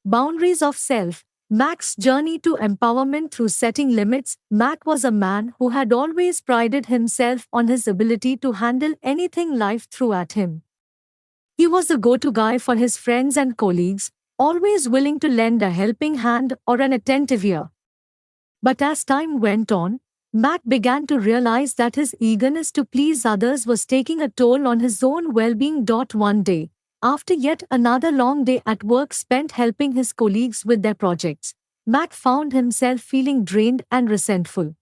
Boundaries of Self. Mac's journey to empowerment through setting limits. Mac was a man who had always prided himself on his ability to handle anything life threw at him. He was the go to guy for his friends and colleagues, always willing to lend a helping hand or an attentive ear. But as time went on, Mac began to realize that his eagerness to please others was taking a toll on his own well being. One day, after yet another long day at work spent helping his colleagues with their projects, Mac found himself feeling drained and resentful.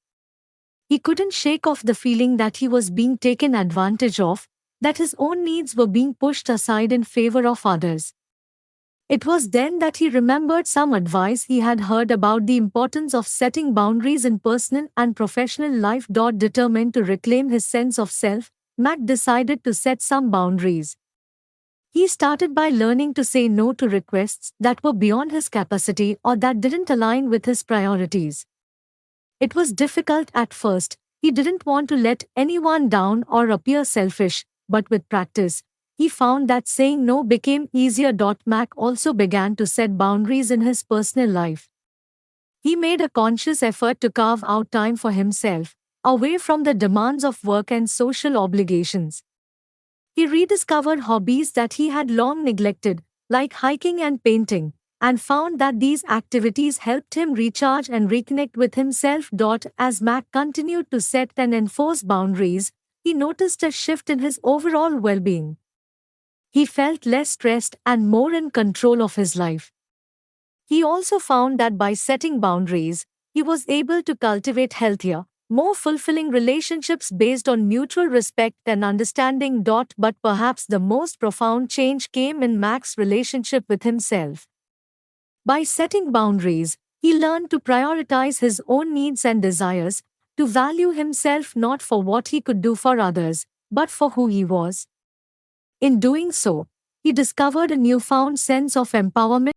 He couldn't shake off the feeling that he was being taken advantage of, that his own needs were being pushed aside in favor of others. It was then that he remembered some advice he had heard about the importance of setting boundaries in personal and professional life. Determined to reclaim his sense of self, Mac decided to set some boundaries. He started by learning to say no to requests that were beyond his capacity or that didn't align with his priorities. It was difficult at first. He didn't want to let anyone down or appear selfish, but with practice, he found that saying no became easier. Mac also began to set boundaries in his personal life. He made a conscious effort to carve out time for himself, away from the demands of work and social obligations. He rediscovered hobbies that he had long neglected, like hiking and painting, and found that these activities helped him recharge and reconnect with himself. As Mac continued to set and enforce boundaries, he noticed a shift in his overall well being. He felt less stressed and more in control of his life. He also found that by setting boundaries, he was able to cultivate healthier, more fulfilling relationships based on mutual respect and understanding. But perhaps the most profound change came in Mac's relationship with himself. By setting boundaries, he learned to prioritize his own needs and desires, to value himself not for what he could do for others, but for who he was. In doing so, he discovered a newfound sense of empowerment.